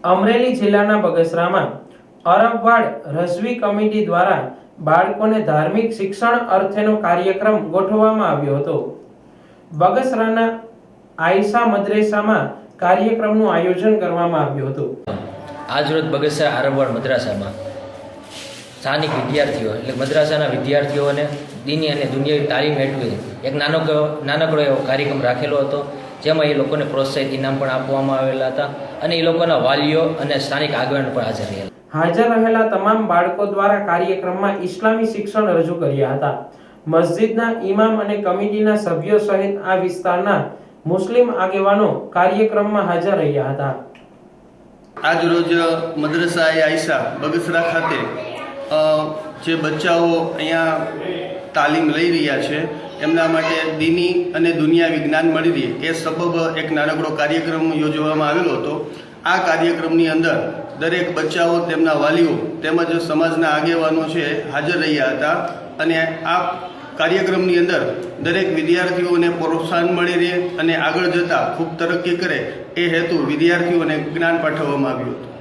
અમરેલી જિલ્લાના બગસરામાં અરબવાડ રઝવી કમિટી દ્વારા બાળકોને ધાર્મિક શિક્ષણ અર્થેનો કાર્યક્રમ ગોઠવવામાં આવ્યો હતો। બગસરાના આયશા મદ્રેસામાં કાર્યક્રમનું આયોજન કરવામાં આવ્યું હતું। આજરોજ બગસરા અરબવાડ મદ્રાસામાં સ્થાનિક વિદ્યાર્થીઓ એટલે મદ્રાસાના વિદ્યાર્થીઓને દીની અને દુનિયાવી તાલીમ મેળવી એક નાનકડો એવો કાર્યક્રમ રાખેલો હતો, જેમાં એ લોકોને પ્રોત્સાહિત ઇનામ પણ આપવામાં આવેલા હતા અને એ લોકોના વાલીઓ અને સ્થાનિક આગેવાનો પણ હાજર રહેલા। હાજર રહેલા તમામ બાળકો દ્વારા કાર્યક્રમમાં ઇસ્લામી શિક્ષણ રજૂ કર્યા હતા। મસ્જિદના ઇમામ અને કમિટીના સભ્યો સહિત આ વિસ્તારના મુસ્લિમ આગેવાનો કાર્યક્રમમાં હાજર રહ્યા હતા। આજરોજ મદ્રસા આયશા બગસરા ખાતે જે બચ્ચાઓ અહીંયા તાલીમ લઈ રહ્યા છે એમના માટે દીની અને દુનિયા વિજ્ઞાન મળી રહે એ સબબ એક નાનકડો કાર્યક્રમ યોજવામાં આવેલો હતો। આ કાર્યક્રમની અંદર દરેક બચ્ચાઓ, તેમના વાલીઓ તેમજ સમાજના આગેવાનો છે હાજર રહ્યા હતા અને આ કાર્યક્રમની અંદર દરેક વિદ્યાર્થીઓને પ્રોત્સાહન મળી રહે અને આગળ જતાં ખૂબ તરક્કી કરે એ હેતુ વિદ્યાર્થીઓને જ્ઞાન પાઠવવામાં આવ્યું હતું।